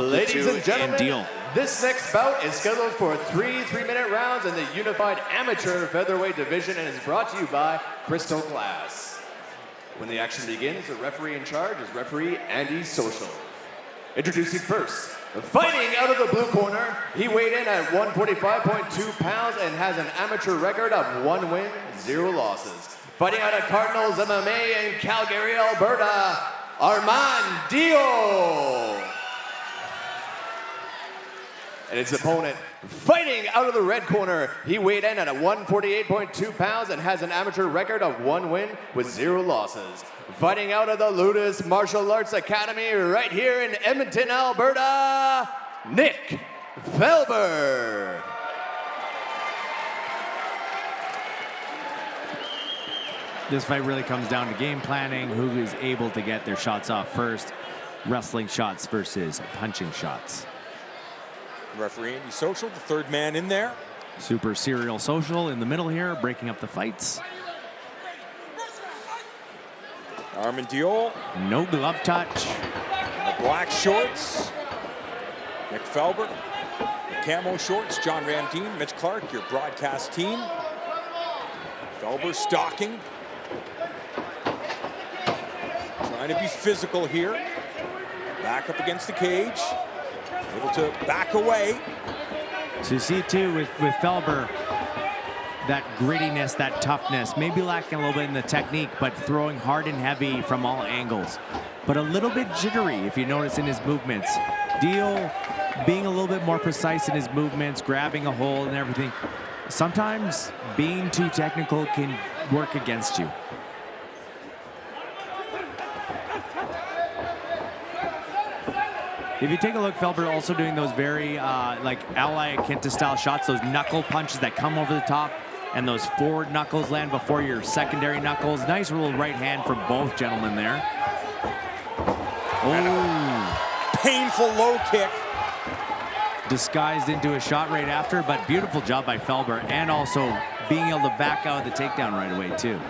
Ladies and gentlemen, Deol. this next bout is scheduled for three 3-minute rounds in the Unified Amateur Featherweight Division and is brought to you by Crystal Glass. When the action begins, the referee in charge is referee Andy Social. Introducing first, fighting out of the blue corner, he weighed in at 145.2 pounds and has an amateur record of 1 win, 0 losses. Fighting out of Cardinals MMA in Calgary, Alberta, Arman Deol. And his opponent, fighting out of the red corner, he weighed in at 148.2 pounds and has an amateur record of 1 win with 0 losses. Fighting out of the Ludus Martial Arts Academy right here in Edmonton, Alberta, Nick Felber. This fight really comes down to game planning, who is able to get their shots off first, wrestling shots versus punching shots. Referee Andy Social, the third man in there. Super serial Social in the middle here, breaking up the fights. Arman Deol. No glove touch. The black shorts. Nick Felber. The camo shorts. John Ramdeen, Mitch Clark, your broadcast team. Felber stalking. Trying to be physical here. Back up against the cage. Able to back away. So you see too with Felber, that grittiness, that toughness, maybe lacking a little bit in the technique, but throwing hard and heavy from all angles. But a little bit jittery, if you notice in his movements. Deol being a little bit more precise in his movements, grabbing a hold and everything. Sometimes being too technical can work against you. If you take a look, Felber also doing those very like Ally Quinta style shots, those knuckle punches that come over the top, and those forward knuckles land before your secondary knuckles. Nice little right hand from both gentlemen there. Oh, painful low kick. Disguised into a shot right after, but beautiful job by Felber, and also being able to back out of the takedown right away too.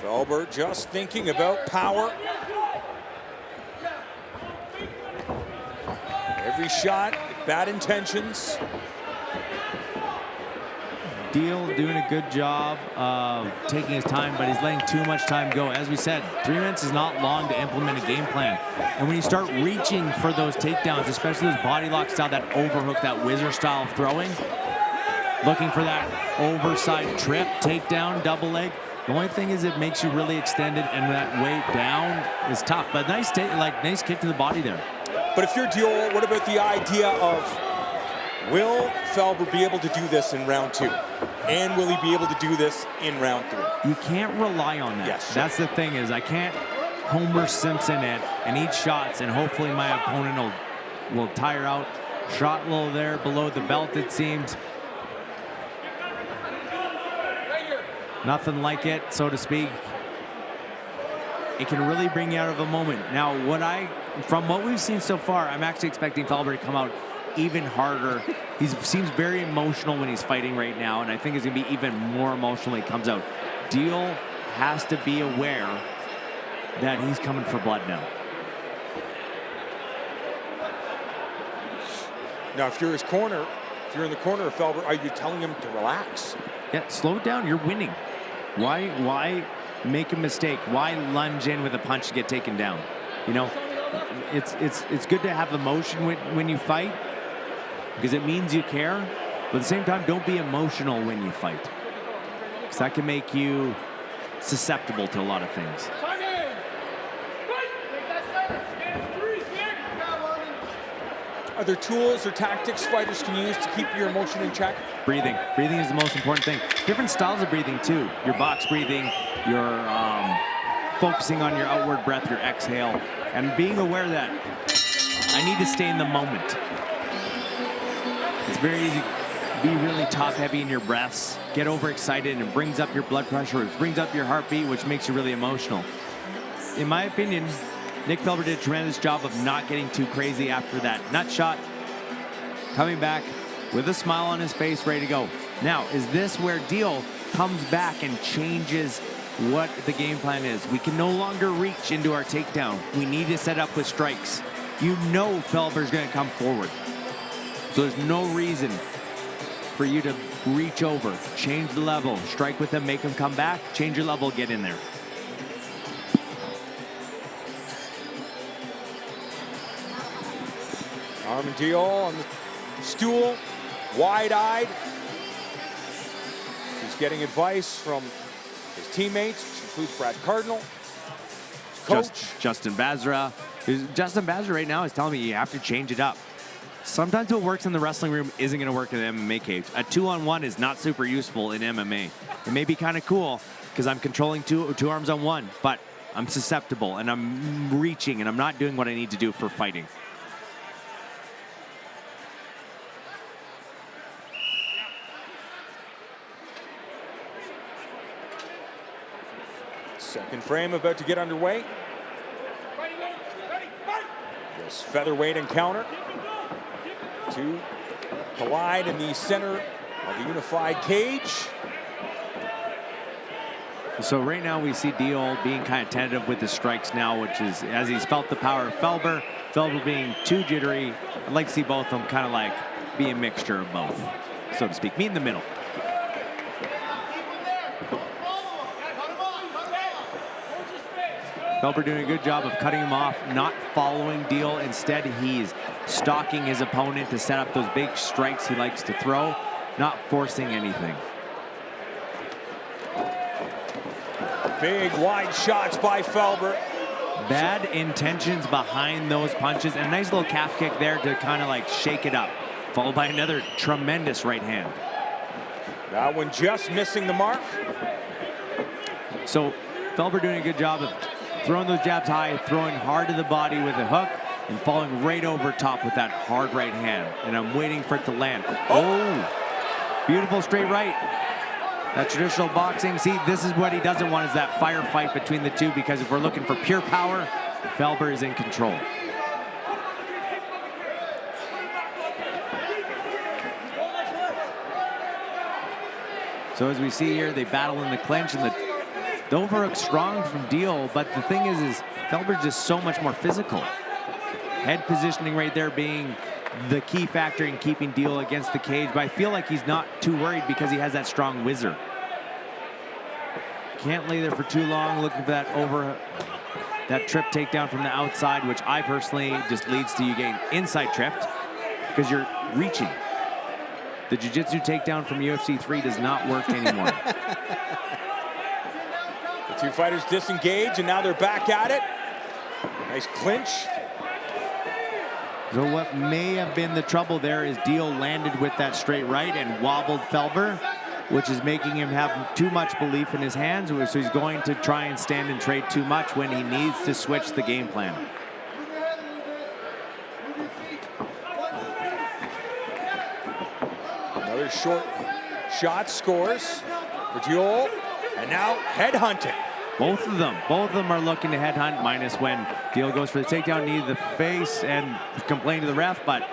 Felber just thinking about power. Every shot, bad intentions. Deol doing a good job of taking his time, but he's letting too much time go. As we said, 3 minutes is not long to implement a game plan. And when you start reaching for those takedowns, especially those body lock style, that overhook, that whizzer style of throwing, looking for that overside trip, takedown, double leg. The only thing is it makes you really extended, and that weight down is tough. But nice kick to the body there. But if you're Deol, what about the idea of, will Felber be able to do this in round 2? And will he be able to do this in round 3? You can't rely on that. Yes, sure. That's the thing, is I can't Homer Simpson it and eat shots, and hopefully my opponent will tire out. Shot a little there below the belt, it seems. Nothing like it, so to speak. It can really bring you out of a moment. Now, from what we've seen so far, I'm actually expecting Felber to come out even harder. He seems very emotional when he's fighting right now, and I think he's gonna be even more emotional when he comes out. Deol has to be aware that he's coming for blood now. Now, if you're his corner, if you're in the corner of Felber, are you telling him to relax? Yeah, slow it down, you're winning. Why make a mistake? Why lunge in with a punch to get taken down? You know, it's good to have emotion when you fight, because it means you care, but at the same time, don't be emotional when you fight, because that can make you susceptible to a lot of things. Are there tools or tactics fighters can use to keep your emotion in check? Breathing. Breathing is the most important thing. Different styles of breathing too. Your box breathing, your focusing on your outward breath, your exhale, and being aware that I need to stay in the moment. It's very easy to be really top heavy in your breaths, get overexcited, and it brings up your blood pressure, it brings up your heartbeat, which makes you really emotional. In my opinion, Nick Felber did a tremendous job of not getting too crazy after that nut shot, coming back with a smile on his face, ready to go. Now, is this where Deol comes back and changes what the game plan is. We can no longer reach into our takedown. We need to set up with strikes. You know Felber's going to come forward. So there's no reason for you to reach over, change the level, strike with him, make him come back, change your level, get in there. Arman Deol on the stool, wide-eyed. He's getting advice from his teammates, which includes Brad Cardinal, his coach. Justin Bazra. Justin Bazra right now is telling me you have to change it up. Sometimes what works in the wrestling room isn't going to work in the MMA cage. A 2-on-1 is not super useful in MMA. It may be kind of cool because I'm controlling two arms on one, but I'm susceptible and I'm reaching and I'm not doing what I need to do for fighting. Second frame about to get underway. This featherweight encounter. Two collide in the center of the unified cage. So right now we see Deol being kind of tentative with his strikes now, which is as he's felt the power of Felber. Felber being too jittery. I'd like to see both of them kind of like be a mixture of both, so to speak. Meet in the middle. Felber doing a good job of cutting him off, not following Deol. Instead, he's stalking his opponent to set up those big strikes he likes to throw, not forcing anything. Big wide shots by Felber. Bad intentions behind those punches, and a nice little calf kick there to kind of like shake it up, followed by another tremendous right hand. That one just missing the mark. So Felber doing a good job of throwing those jabs high, throwing hard to the body with a hook, and falling right over top with that hard right hand. And I'm waiting for it to land. Oh, beautiful straight right. That traditional boxing. See, this is what he doesn't want, is that firefight between the two, because if we're looking for pure power, Felber is in control. So as we see here, they battle in the clinch, and the overhook strong from Deol, but the thing is Felber's just so much more physical. Head positioning right there being the key factor in keeping Deol against the cage, but I feel like he's not too worried because he has that strong whizzer. Can't lay there for too long, looking for that trip takedown from the outside, which I personally just leads to you getting inside tripped because you're reaching. The jiu-jitsu takedown from UFC 3 does not work anymore. The two fighters disengage, and now they're back at it. Nice clinch. So what may have been the trouble there is Deol landed with that straight right and wobbled Felber, which is making him have too much belief in his hands, so he's going to try and stand and trade too much when he needs to switch the game plan. Another short shot scores for Deol, and now head hunting. Both of them are looking to headhunt, minus when Deol goes for the takedown, knee to the face, and complain to the ref, but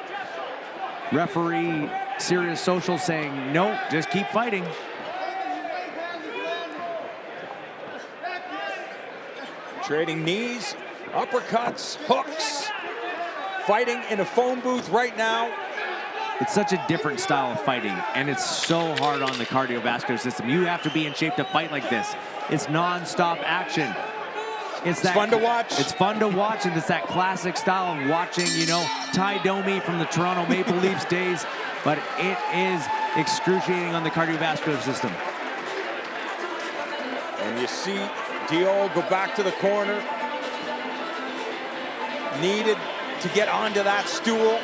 referee Serious Social saying, no, just keep fighting. Trading knees, uppercuts, hooks. Fighting in a phone booth right now. It's such a different style of fighting, and it's so hard on the cardiovascular system. You have to be in shape to fight like this. It's non-stop action. It's fun to watch. It's fun to watch, and it's that classic style of watching, you know, Ty Domi from the Toronto Maple Leafs days, but it is excruciating on the cardiovascular system. And you see Deol go back to the corner. Needed to get onto that stool.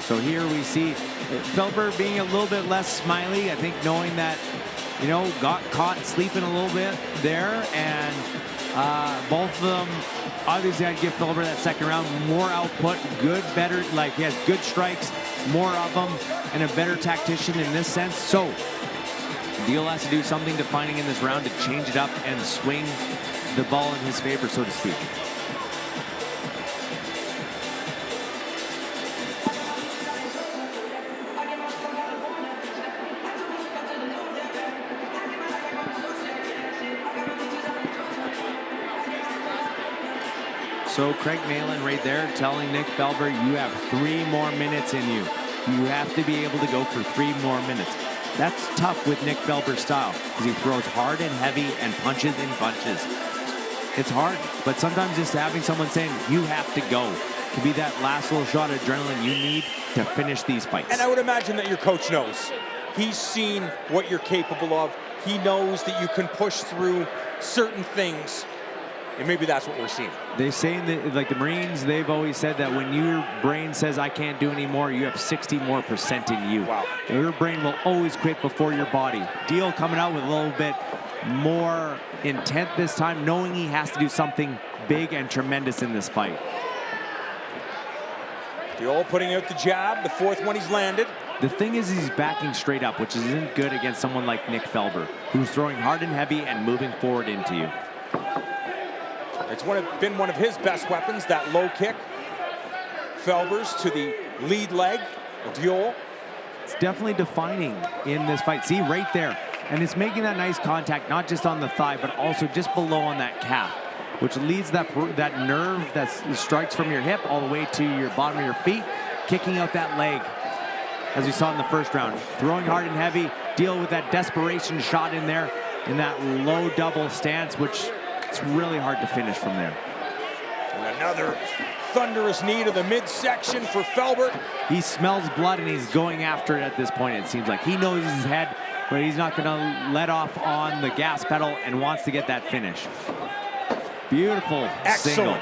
So here we see Felber being a little bit less smiley, I think, knowing that, you know, got caught sleeping a little bit there, and both of them, obviously I'd give Felber that second round more output, good, better, like he has good strikes, more of them, and a better tactician in this sense. So Deol has to do something defining in this round to change it up and swing the ball in his favor, so to speak. So Craig Malin right there telling Nick Felber, you have 3 more minutes in you. You have to be able to go for 3 more minutes. That's tough with Nick Felber's style because he throws hard and heavy and punches in bunches. It's hard, but sometimes just having someone saying, you have to go, to be that last little shot of adrenaline you need to finish these fights. And I would imagine that your coach knows. He's seen what you're capable of. He knows that you can push through certain things. And maybe that's what we're seeing. They say that, like the Marines, they've always said that when your brain says, I can't do anymore, you have 60% more in you. Wow. Your brain will always quit before your body. Deol coming out with a little bit more intent this time, knowing he has to do something big and tremendous in this fight. Deol putting out the jab, the 4th one he's landed. The thing is he's backing straight up, which isn't good against someone like Nick Felber, who's throwing hard and heavy and moving forward into you. It's been one of his best weapons, that low kick. Felber's to the lead leg of Deol. It's definitely defining in this fight. See, right there. And it's making that nice contact, not just on the thigh, but also just below on that calf, which leads that nerve that strikes from your hip all the way to your bottom of your feet, kicking out that leg, as we saw in the first round. Throwing hard and heavy, Deol with that desperation shot in there, in that low double stance, which it's really hard to finish from there. And another thunderous knee to the midsection for Felber. He smells blood and he's going after it at this point, it seems like. He knows his head, but he's not gonna let off on the gas pedal and wants to get that finish. Beautiful single.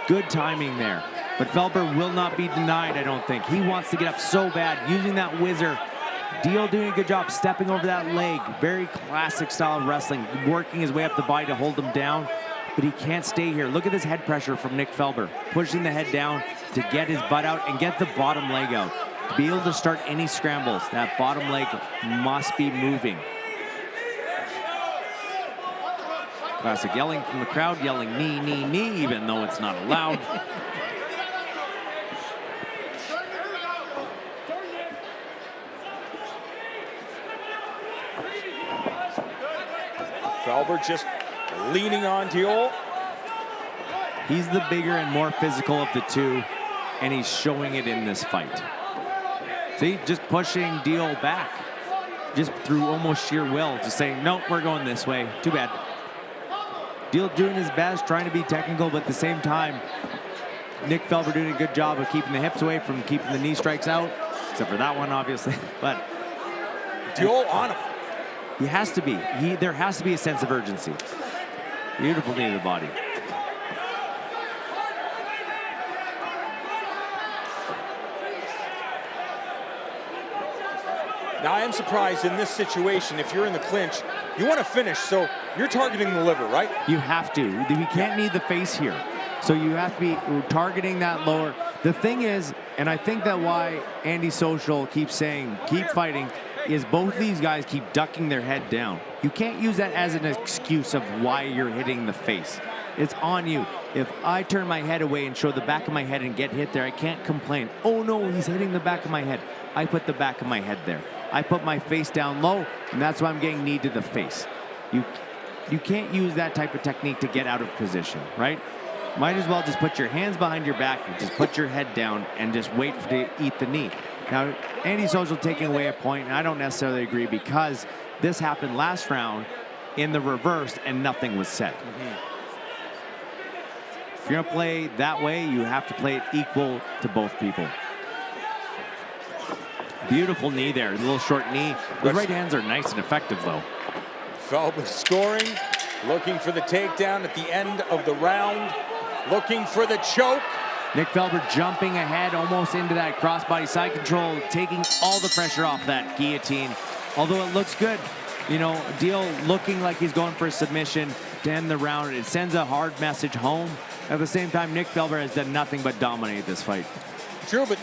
Good timing there. But Felber will not be denied, I don't think. He wants to get up so bad, using that whizzer. Deol doing a good job stepping over that leg. Very classic style of wrestling, working his way up the body to hold him down. But he can't stay here. Look at this head pressure from Nick Felber, pushing the head down to get his butt out and get the bottom leg out. To be able to start any scrambles, that bottom leg must be moving. Classic yelling from the crowd, yelling knee, knee, knee, even though it's not allowed. Felber just leaning on Deol. He's the bigger and more physical of the two, and he's showing it in this fight. See, just pushing Deol back, just through almost sheer will, just saying, nope, we're going this way. Too bad. Deol doing his best, trying to be technical, but at the same time, Nick Felber doing a good job of keeping the hips away from keeping the knee strikes out, except for that one, obviously. But Deol on him. He has to be. There has to be a sense of urgency. Beautiful knee to the body. Now, I am surprised in this situation, if you're in the clinch, you want to finish, so you're targeting the liver, right? You have to. We can't need the face here. So you have to be targeting that lower. The thing is, and I think that why Andy Social keeps saying, keep fighting, is both these guys keep ducking their head down. You can't use that as an excuse of why you're hitting the face. It's on you. If I turn my head away and show the back of my head and get hit there, I can't complain. Oh no, he's hitting the back of my head. I put the back of my head there. I put my face down low, and that's why I'm getting knee to the face. You can't use that type of technique to get out of position, right? Might as well just put your hands behind your back, and just put your head down and just wait to eat the knee. Now, Andy Social taking away a point, and I don't necessarily agree because this happened last round in the reverse and nothing was said. If you're gonna play that way, you have to play it equal to both people. Beautiful knee there, a little short knee. The right hands are nice and effective though. Felber scoring, looking for the takedown at the end of the round, looking for the choke. Nick Felber jumping ahead almost into that crossbody side control, taking all the pressure off that guillotine. Although it looks good, you know, Deol looking like he's going for a submission to end the round. It sends a hard message home. At the same time, Nick Felber has done nothing but dominate this fight. True, but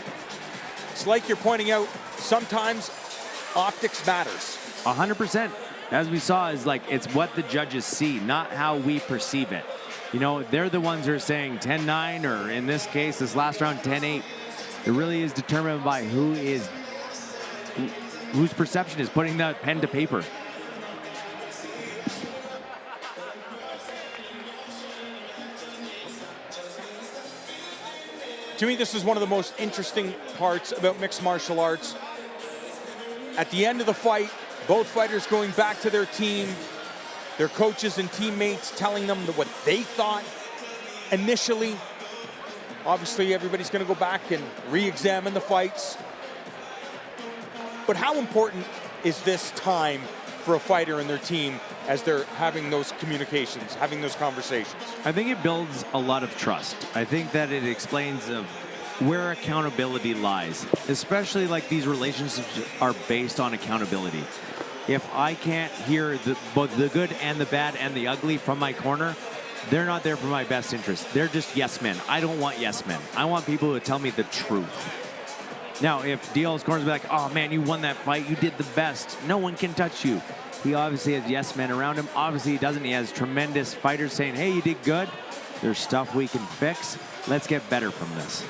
it's like you're pointing out, sometimes optics matters. 100%. As we saw, is like it's what the judges see, not how we perceive it. You know, they're the ones who are saying 10-9, or in this case, this last round, 10-8. It really is determined by whose perception is putting that pen to paper. To me, this is one of the most interesting parts about mixed martial arts. At the end of the fight, both fighters going back to their team, their coaches and teammates telling them what they thought initially. Obviously, everybody's going to go back and re-examine the fights. But how important is this time for a fighter and their team as they're having those communications, having those conversations? I think it builds a lot of trust. I think that it explains of where accountability lies, especially like these relationships are based on accountability. If I can't hear both the good and the bad and the ugly from my corner, they're not there for my best interest. They're just yes men. I don't want yes men. I want people who tell me the truth. Now, if Deol's corner's be like, oh man, you won that fight, you did the best, no one can touch you. He obviously has yes men around him. Obviously he doesn't. He has tremendous fighters saying, hey, you did good. There's stuff we can fix. Let's get better from this.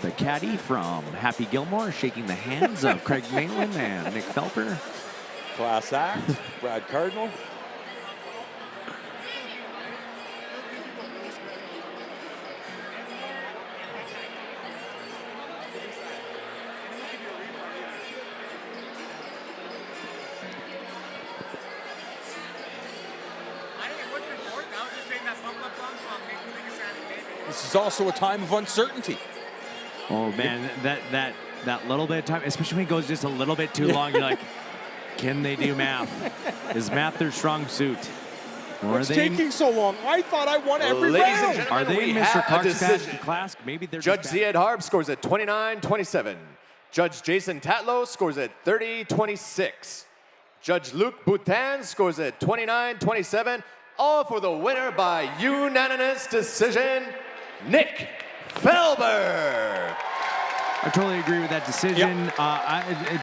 The caddy from Happy Gilmore shaking the hands of Craig Maitland and Nick Felber. Class act, Brad Cardinal. This is also a time of uncertainty. Oh man, that little bit of time, especially when it goes just a little bit too long, you're like, can they do math? Is math their strong suit? Or What's taking so long? I thought I won every Ladies and round. gentlemen, are they we in have Mr. a Clark's decision. class? Maybe they're Judge just bad. Ziad Harb scores at 29-27. Judge Jason Tatlow scores at 30-26. Judge Luc Boutin scores at 29-27. All for the winner by unanimous decision, Nick Felber. I totally agree with that decision. Yep.